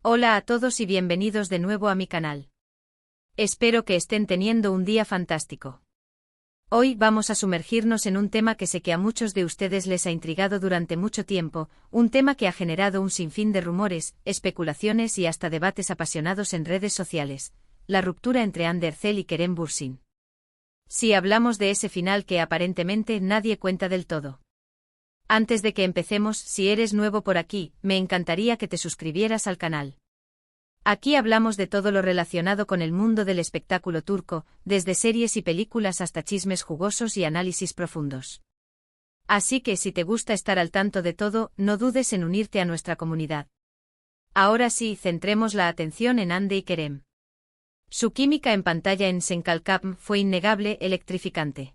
Hola a todos y bienvenidos de nuevo a mi canal. Espero que estén teniendo un día fantástico. Hoy vamos a sumergirnos en un tema que sé que a muchos de ustedes les ha intrigado durante mucho tiempo, un tema que ha generado un sinfín de rumores, especulaciones y hasta debates apasionados en redes sociales: la ruptura entre Ander Cell y Kerem Bürsin. Si hablamos de ese final que aparentemente nadie cuenta del todo. Antes de que empecemos, si eres nuevo por aquí, me encantaría que te suscribieras al canal. Aquí hablamos de todo lo relacionado con el mundo del espectáculo turco, desde series y películas hasta chismes jugosos y análisis profundos. Así que si te gusta estar al tanto de todo, no dudes en unirte a nuestra comunidad. Ahora sí, centremos la atención en Hande y Kerem. Su química en pantalla en Senkalkapm fue innegable, electrificante.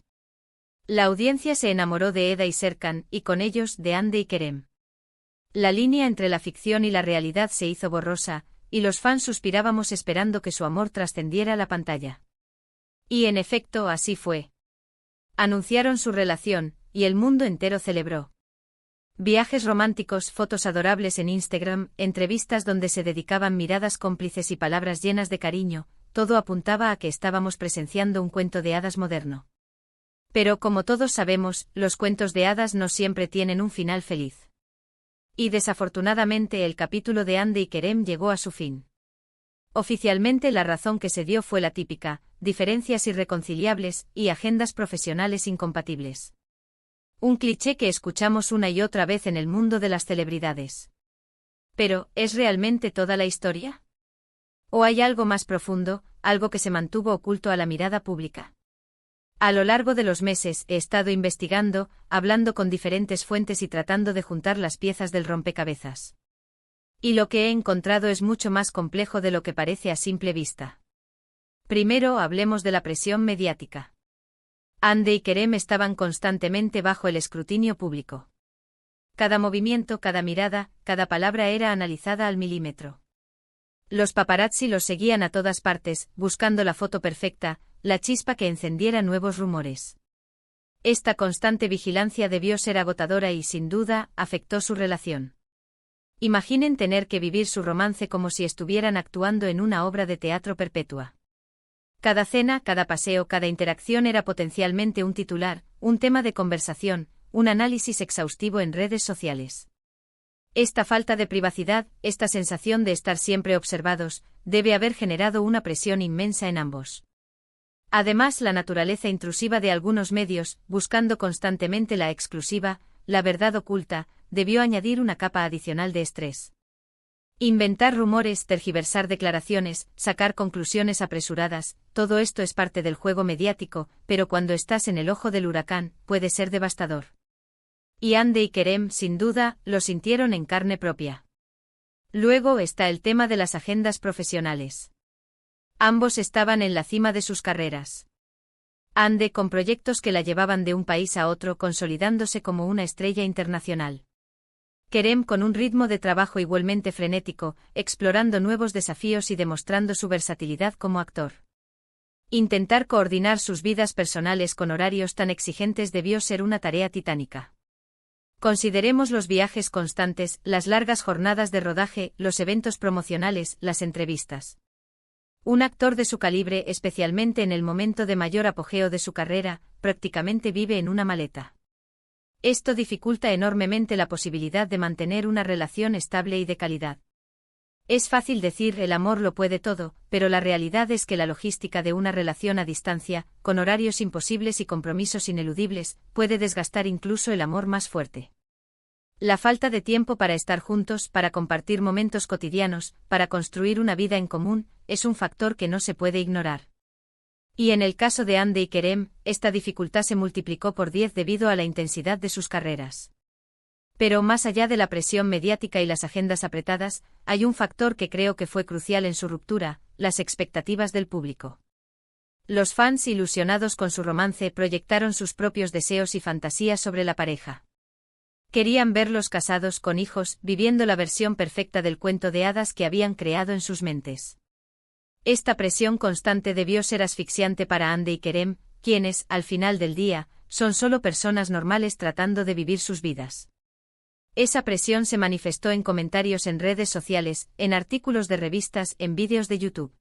La audiencia se enamoró de Eda y Serkan, y con ellos de Hande y Kerem. La línea entre la ficción y la realidad se hizo borrosa, y los fans suspirábamos esperando que su amor trascendiera la pantalla. Y en efecto así fue. Anunciaron su relación, y el mundo entero celebró. Viajes románticos, fotos adorables en Instagram, entrevistas donde se dedicaban miradas cómplices y palabras llenas de cariño, todo apuntaba a que estábamos presenciando un cuento de hadas moderno. Pero como todos sabemos, los cuentos de hadas no siempre tienen un final feliz. Y desafortunadamente el capítulo de Hande y Kerem llegó a su fin. Oficialmente la razón que se dio fue la típica: diferencias irreconciliables y agendas profesionales incompatibles. Un cliché que escuchamos una y otra vez en el mundo de las celebridades. Pero, ¿es realmente toda la historia? ¿O hay algo más profundo, algo que se mantuvo oculto a la mirada pública? A lo largo de los meses he estado investigando, hablando con diferentes fuentes y tratando de juntar las piezas del rompecabezas. Y lo que he encontrado es mucho más complejo de lo que parece a simple vista. Primero hablemos de la presión mediática. Hande y Kerem estaban constantemente bajo el escrutinio público. Cada movimiento, cada mirada, cada palabra era analizada al milímetro. Los paparazzi los seguían a todas partes, buscando la foto perfecta, la chispa que encendiera nuevos rumores. Esta constante vigilancia debió ser agotadora y, sin duda, afectó su relación. Imaginen tener que vivir su romance como si estuvieran actuando en una obra de teatro perpetua. Cada cena, cada paseo, cada interacción era potencialmente un titular, un tema de conversación, un análisis exhaustivo en redes sociales. Esta falta de privacidad, esta sensación de estar siempre observados, debe haber generado una presión inmensa en ambos. Además, la naturaleza intrusiva de algunos medios, buscando constantemente la exclusiva, la verdad oculta, debió añadir una capa adicional de estrés. Inventar rumores, tergiversar declaraciones, sacar conclusiones apresuradas, todo esto es parte del juego mediático, pero cuando estás en el ojo del huracán, puede ser devastador. Y Hande y Kerem, sin duda, lo sintieron en carne propia. Luego está el tema de las agendas profesionales. Ambos estaban en la cima de sus carreras. Hande con proyectos que la llevaban de un país a otro, consolidándose como una estrella internacional. Kerem con un ritmo de trabajo igualmente frenético, explorando nuevos desafíos y demostrando su versatilidad como actor. Intentar coordinar sus vidas personales con horarios tan exigentes debió ser una tarea titánica. Consideremos los viajes constantes, las largas jornadas de rodaje, los eventos promocionales, las entrevistas. Un actor de su calibre, especialmente en el momento de mayor apogeo de su carrera, prácticamente vive en una maleta. Esto dificulta enormemente la posibilidad de mantener una relación estable y de calidad. Es fácil decir el amor lo puede todo, pero la realidad es que la logística de una relación a distancia, con horarios imposibles y compromisos ineludibles, puede desgastar incluso el amor más fuerte. La falta de tiempo para estar juntos, para compartir momentos cotidianos, para construir una vida en común, es un factor que no se puede ignorar. Y en el caso de Hande y Kerem, esta dificultad se multiplicó por 10 debido a la intensidad de sus carreras. Pero más allá de la presión mediática y las agendas apretadas, hay un factor que creo que fue crucial en su ruptura: las expectativas del público. Los fans, ilusionados con su romance, proyectaron sus propios deseos y fantasías sobre la pareja. Querían verlos casados, con hijos, viviendo la versión perfecta del cuento de hadas que habían creado en sus mentes. Esta presión constante debió ser asfixiante para Hande y Kerem, quienes, al final del día, son solo personas normales tratando de vivir sus vidas. Esa presión se manifestó en comentarios en redes sociales, en artículos de revistas, en vídeos de YouTube.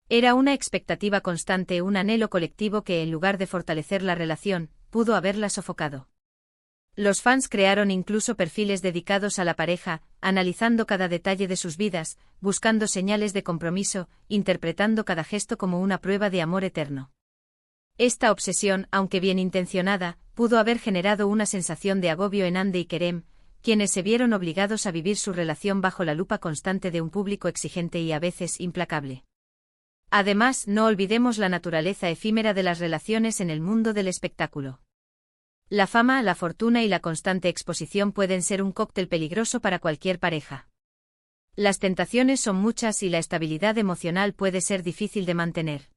Era una expectativa constante, un anhelo colectivo que, en lugar de fortalecer la relación, pudo haberla sofocado. Los fans crearon incluso perfiles dedicados a la pareja, analizando cada detalle de sus vidas, buscando señales de compromiso, interpretando cada gesto como una prueba de amor eterno. Esta obsesión, aunque bien intencionada, pudo haber generado una sensación de agobio en Hande y Kerem, quienes se vieron obligados a vivir su relación bajo la lupa constante de un público exigente y a veces implacable. Además, no olvidemos la naturaleza efímera de las relaciones en el mundo del espectáculo. La fama, la fortuna y la constante exposición pueden ser un cóctel peligroso para cualquier pareja. Las tentaciones son muchas y la estabilidad emocional puede ser difícil de mantener.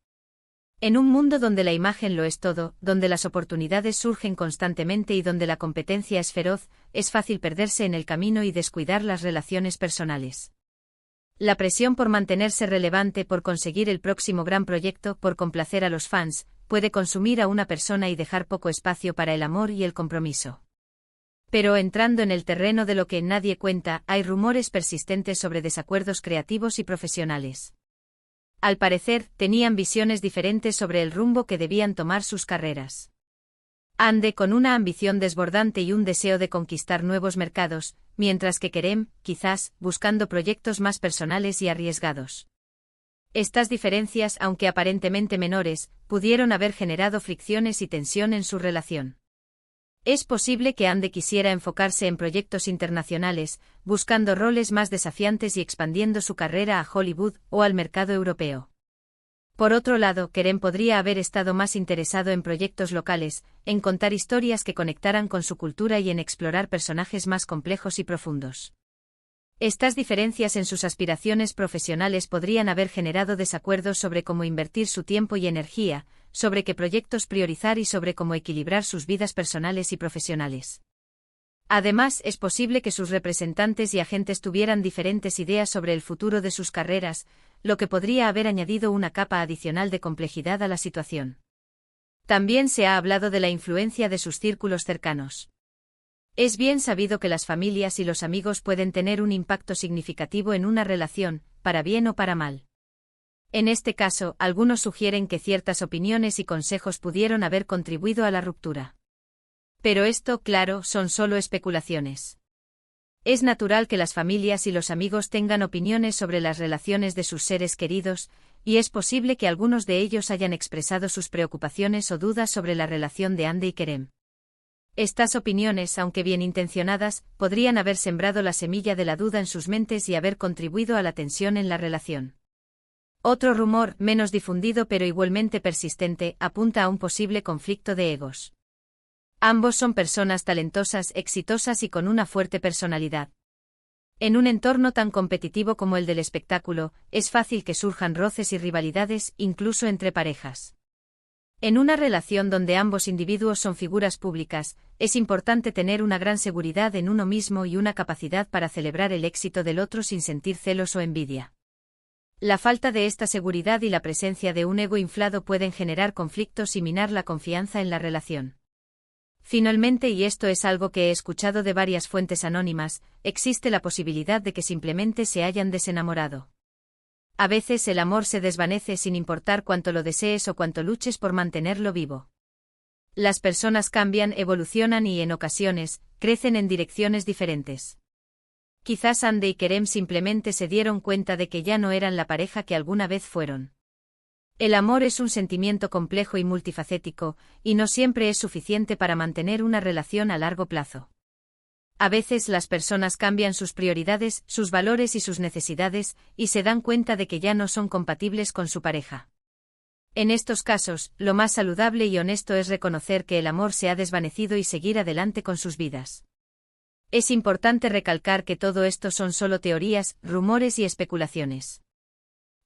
En un mundo donde la imagen lo es todo, donde las oportunidades surgen constantemente y donde la competencia es feroz, es fácil perderse en el camino y descuidar las relaciones personales. La presión por mantenerse relevante, por conseguir el próximo gran proyecto, por complacer a los fans, puede consumir a una persona y dejar poco espacio para el amor y el compromiso. Pero entrando en el terreno de lo que nadie cuenta, hay rumores persistentes sobre desacuerdos creativos y profesionales. Al parecer, tenían visiones diferentes sobre el rumbo que debían tomar sus carreras. Hande con una ambición desbordante y un deseo de conquistar nuevos mercados, mientras que Kerem, quizás, buscando proyectos más personales y arriesgados. Estas diferencias, aunque aparentemente menores, pudieron haber generado fricciones y tensión en su relación. Es posible que Hande quisiera enfocarse en proyectos internacionales, buscando roles más desafiantes y expandiendo su carrera a Hollywood o al mercado europeo. Por otro lado, Kerem podría haber estado más interesado en proyectos locales, en contar historias que conectaran con su cultura y en explorar personajes más complejos y profundos. Estas diferencias en sus aspiraciones profesionales podrían haber generado desacuerdos sobre cómo invertir su tiempo y energía, sobre qué proyectos priorizar y sobre cómo equilibrar sus vidas personales y profesionales. Además, es posible que sus representantes y agentes tuvieran diferentes ideas sobre el futuro de sus carreras, lo que podría haber añadido una capa adicional de complejidad a la situación. También se ha hablado de la influencia de sus círculos cercanos. Es bien sabido que las familias y los amigos pueden tener un impacto significativo en una relación, para bien o para mal. En este caso, algunos sugieren que ciertas opiniones y consejos pudieron haber contribuido a la ruptura. Pero esto, claro, son solo especulaciones. Es natural que las familias y los amigos tengan opiniones sobre las relaciones de sus seres queridos, y es posible que algunos de ellos hayan expresado sus preocupaciones o dudas sobre la relación de Hande y Kerem. Estas opiniones, aunque bien intencionadas, podrían haber sembrado la semilla de la duda en sus mentes y haber contribuido a la tensión en la relación. Otro rumor, menos difundido pero igualmente persistente, apunta a un posible conflicto de egos. Ambos son personas talentosas, exitosas y con una fuerte personalidad. En un entorno tan competitivo como el del espectáculo, es fácil que surjan roces y rivalidades, incluso entre parejas. En una relación donde ambos individuos son figuras públicas, es importante tener una gran seguridad en uno mismo y una capacidad para celebrar el éxito del otro sin sentir celos o envidia. La falta de esta seguridad y la presencia de un ego inflado pueden generar conflictos y minar la confianza en la relación. Finalmente, y esto es algo que he escuchado de varias fuentes anónimas, existe la posibilidad de que simplemente se hayan desenamorado. A veces el amor se desvanece sin importar cuánto lo desees o cuánto luches por mantenerlo vivo. Las personas cambian, evolucionan y, en ocasiones, crecen en direcciones diferentes. Quizás Hande y Kerem simplemente se dieron cuenta de que ya no eran la pareja que alguna vez fueron. El amor es un sentimiento complejo y multifacético, y no siempre es suficiente para mantener una relación a largo plazo. A veces las personas cambian sus prioridades, sus valores y sus necesidades, y se dan cuenta de que ya no son compatibles con su pareja. En estos casos, lo más saludable y honesto es reconocer que el amor se ha desvanecido y seguir adelante con sus vidas. Es importante recalcar que todo esto son solo teorías, rumores y especulaciones.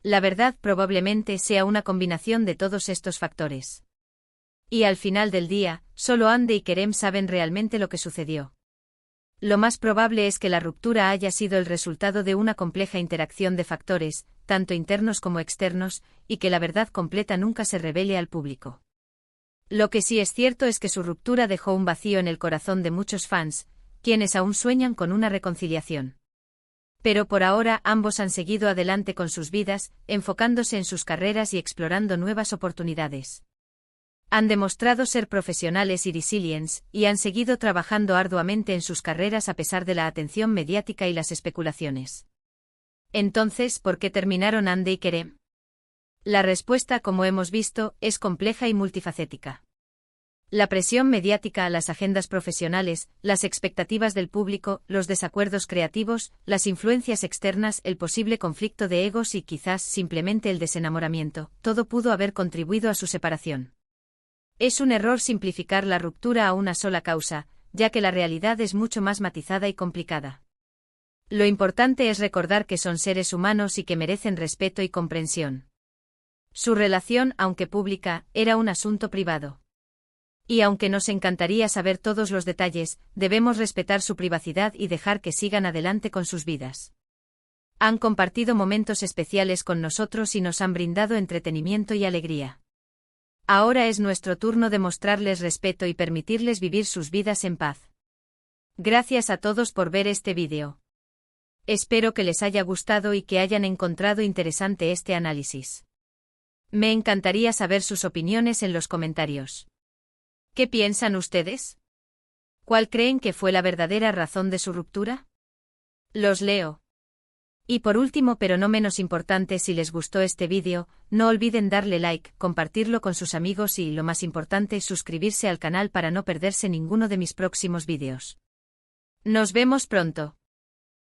La verdad probablemente sea una combinación de todos estos factores. Y al final del día, solo Hande y Kerem saben realmente lo que sucedió. Lo más probable es que la ruptura haya sido el resultado de una compleja interacción de factores, tanto internos como externos, y que la verdad completa nunca se revele al público. Lo que sí es cierto es que su ruptura dejó un vacío en el corazón de muchos fans, quienes aún sueñan con una reconciliación. Pero por ahora ambos han seguido adelante con sus vidas, enfocándose en sus carreras y explorando nuevas oportunidades. Han demostrado ser profesionales y resilientes, y han seguido trabajando arduamente en sus carreras a pesar de la atención mediática y las especulaciones. Entonces, ¿por qué terminaron Andy y Kerem? La respuesta, como hemos visto, es compleja y multifacética. La presión mediática a las agendas profesionales, las expectativas del público, los desacuerdos creativos, las influencias externas, el posible conflicto de egos y quizás simplemente el desenamoramiento, todo pudo haber contribuido a su separación. Es un error simplificar la ruptura a una sola causa, ya que la realidad es mucho más matizada y complicada. Lo importante es recordar que son seres humanos y que merecen respeto y comprensión. Su relación, aunque pública, era un asunto privado. Y aunque nos encantaría saber todos los detalles, debemos respetar su privacidad y dejar que sigan adelante con sus vidas. Han compartido momentos especiales con nosotros y nos han brindado entretenimiento y alegría. Ahora es nuestro turno de mostrarles respeto y permitirles vivir sus vidas en paz. Gracias a todos por ver este vídeo. Espero que les haya gustado y que hayan encontrado interesante este análisis. Me encantaría saber sus opiniones en los comentarios. ¿Qué piensan ustedes? ¿Cuál creen que fue la verdadera razón de su ruptura? Los leo. Y por último, pero no menos importante, si les gustó este vídeo, no olviden darle like, compartirlo con sus amigos y, lo más importante, suscribirse al canal para no perderse ninguno de mis próximos vídeos. Nos vemos pronto.